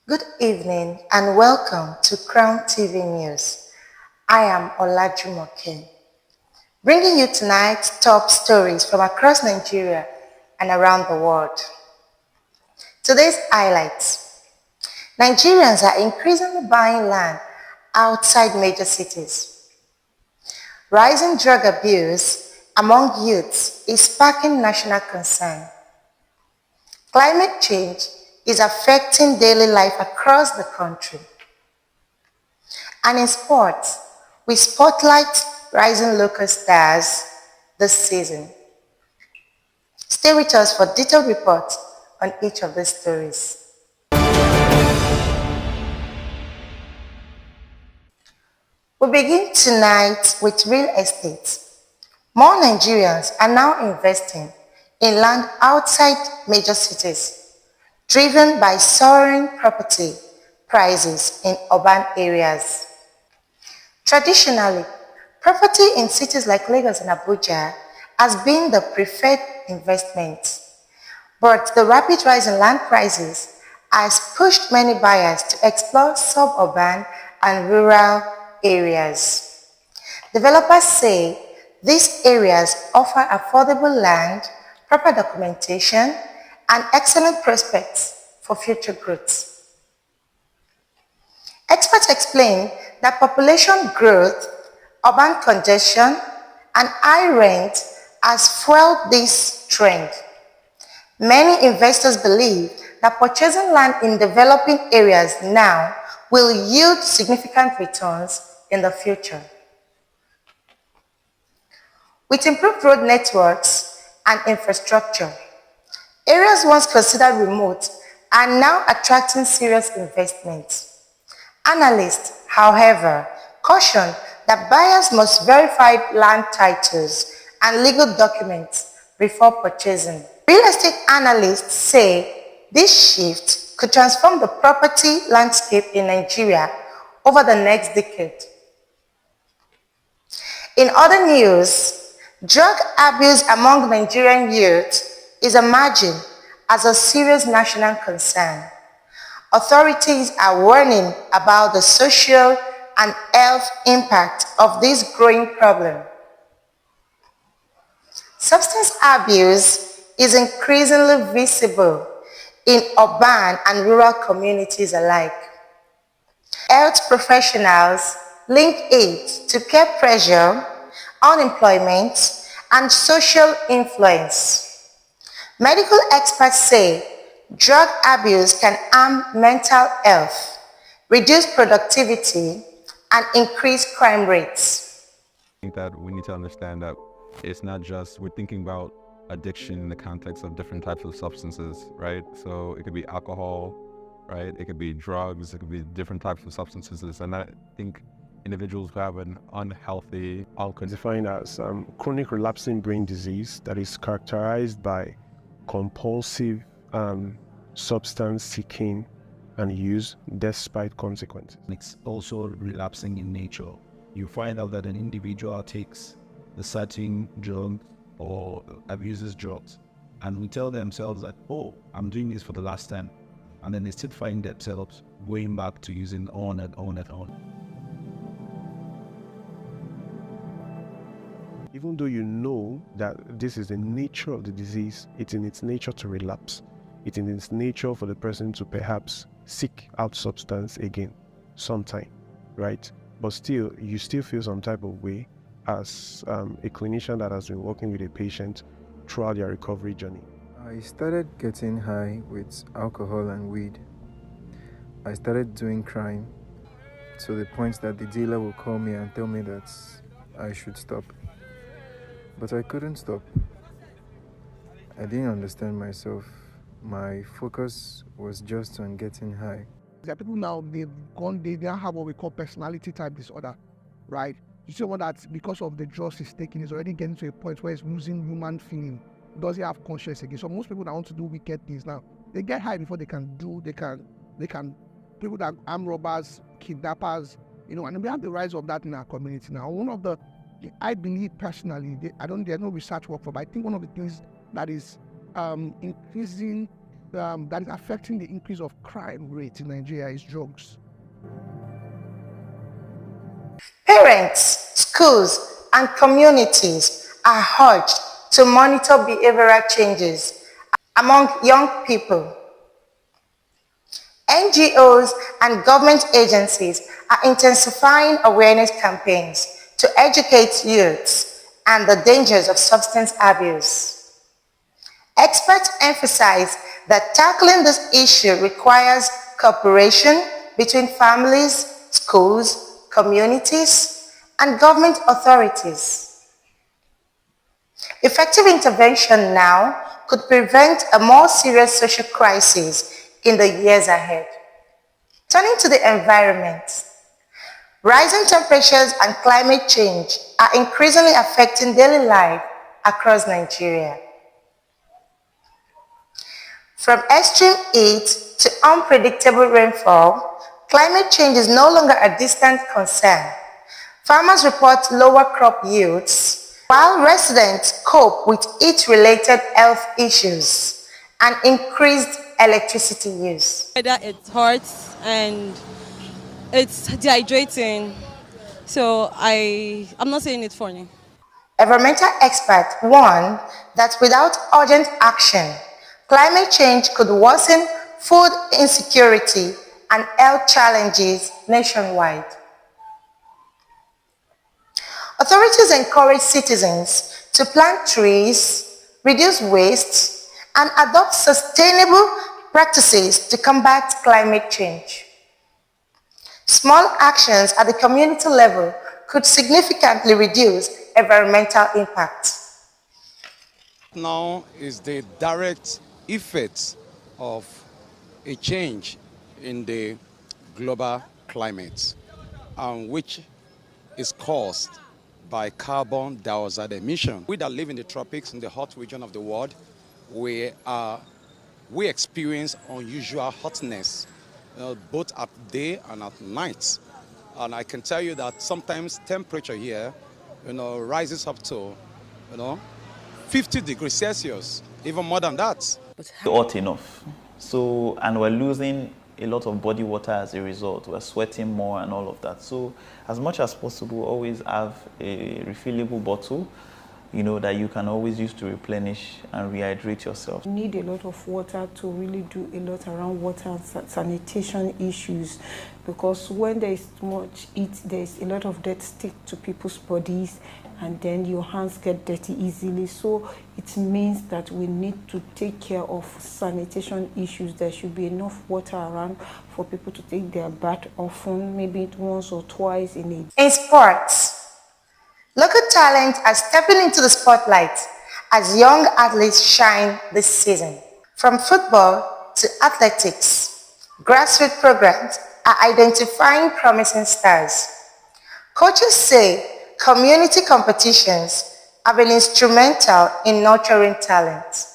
Good evening and welcome to Crown TV News. I am Olajumoke, bringing you tonight top stories from across Nigeria and around the world. Today's highlights: Nigerians are increasingly buying land outside major cities. Rising drug abuse among youths is sparking national concern. Climate change is affecting daily life across the country. And in sports, we spotlight rising local stars this season. Stay with us for detailed reports on each of these stories. We begin tonight with real estate. More Nigerians are now investing in land outside major cities, driven by soaring property prices in urban areas. Traditionally, property in cities like Lagos and Abuja has been the preferred investment, but the rapid rise in land prices has pushed many buyers to explore suburban and rural areas. Developers say these areas offer affordable land, proper documentation, and excellent prospects for future growth. Experts explain that population growth, urban congestion, and high rent has fueled this trend. Many investors believe that purchasing land in developing areas now will yield significant returns in the future. With improved road networks and infrastructure, areas once considered remote are now attracting serious investment. Analysts, however, caution that buyers must verify land titles and legal documents before purchasing. Real estate analysts say this shift could transform the property landscape in Nigeria over the next decade. In other news, drug abuse among Nigerian youth is emerging as a serious national concern. Authorities are warning about the social and health impact of this growing problem. Substance abuse is increasingly visible in urban and rural communities alike. Health professionals link it to peer pressure, unemployment, and social influence. Medical experts say drug abuse can harm mental health, reduce productivity, and increase crime rates. I think that we need to understand that it's not just we're thinking about addiction in the context of different types of substances, right? So it could be alcohol, right? It could be drugs, it could be different types of substances. And I think individuals who have an unhealthy alcohol defined as chronic relapsing brain disease that is characterized by compulsive substance seeking and use despite consequences. It's also relapsing in nature. You find out that an individual takes a certain drug or abuses drugs and will tell themselves that, oh, I'm doing this for the last time. And then they still find themselves going back to using on and on and on. Even though you know that this is the nature of the disease, it's in its nature to relapse. It's in its nature for the person to perhaps seek out substance again sometime, right? But still, you still feel some type of way as a clinician that has been working with a patient throughout their recovery journey. I started getting high with alcohol and weed. I started doing crime to the point that the dealer would call me and tell me that I should stop. But I couldn't stop. I didn't understand myself. My focus was just on getting high. There are people now, they now have what we call personality type disorder, right? You see someone that because of the drugs he's taking is already getting to a point where he's losing human feeling. Does he have conscience again? So most people that want to do wicked things now, they get high before they can people that arm robbers, kidnappers, and we have the rise of that in our community now. One of the, I believe personally, there's no research work for, but I think one of the things that is increasing, that is affecting the increase of crime rate in Nigeria is drugs. Parents, schools, and communities are urged to monitor behavioral changes among young people. NGOs and government agencies are intensifying awareness campaigns to educate youths and the dangers of substance abuse. Experts emphasize that tackling this issue requires cooperation between families, schools, communities, and government authorities. Effective intervention now could prevent a more serious social crisis in the years ahead. Turning to the environment, rising temperatures and climate change are increasingly affecting daily life across Nigeria. From extreme heat to unpredictable rainfall, climate change is no longer a distant concern. Farmers report lower crop yields, while residents cope with heat-related health issues and increased electricity use. It's hot and it's dehydrating, so I'm not saying it's funny. Environmental experts warn that without urgent action, climate change could worsen food insecurity and health challenges nationwide. Authorities encourage citizens to plant trees, reduce waste, and adopt sustainable practices to combat climate change. Small actions at the community level could significantly reduce environmental impact. Now is the direct effect of a change in the global climate, which is caused by carbon dioxide emission. We that live in the tropics, in the hot region of the world, we experience unusual hotness, both at day and at night. And I can tell you that sometimes temperature here, rises up to, 50 degrees Celsius, even more than that. Hot enough. So, and we're losing a lot of body water as a result. We're sweating more and all of that. So as much as possible, always have a refillable bottle, that you can always use to replenish and rehydrate yourself. You need a lot of water to really do a lot around water and sanitation issues, because when there is too much heat, there is a lot of dirt stick to people's bodies, and then your hands get dirty easily. So it means that we need to take care of sanitation issues. There should be enough water around for people to take their bath often, maybe once or twice in a day. In sports, local talents are stepping into the spotlight as young athletes shine this season. From football to athletics, grassroots programs are identifying promising stars. Coaches say community competitions have been instrumental in nurturing talent.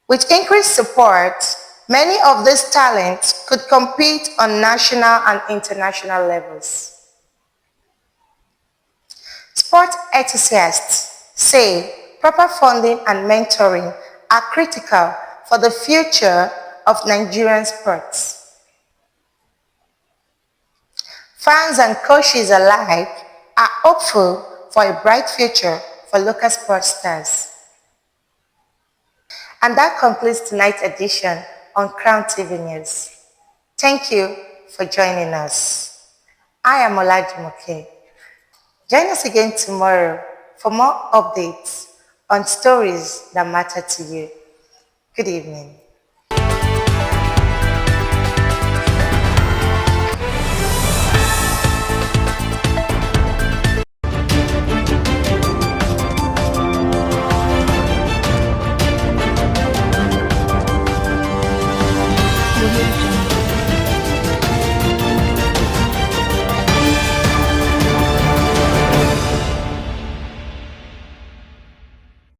With increased support, many of these talents could compete on national and international levels. Sport enthusiasts say proper funding and mentoring are critical for the future of Nigerian sports. Fans and coaches alike are hopeful for a bright future for local sports stars. And that concludes tonight's edition on Crown TV News. Thank you for joining us. I am Olajumoke. Join us again tomorrow for more updates on stories that matter to you. Good evening.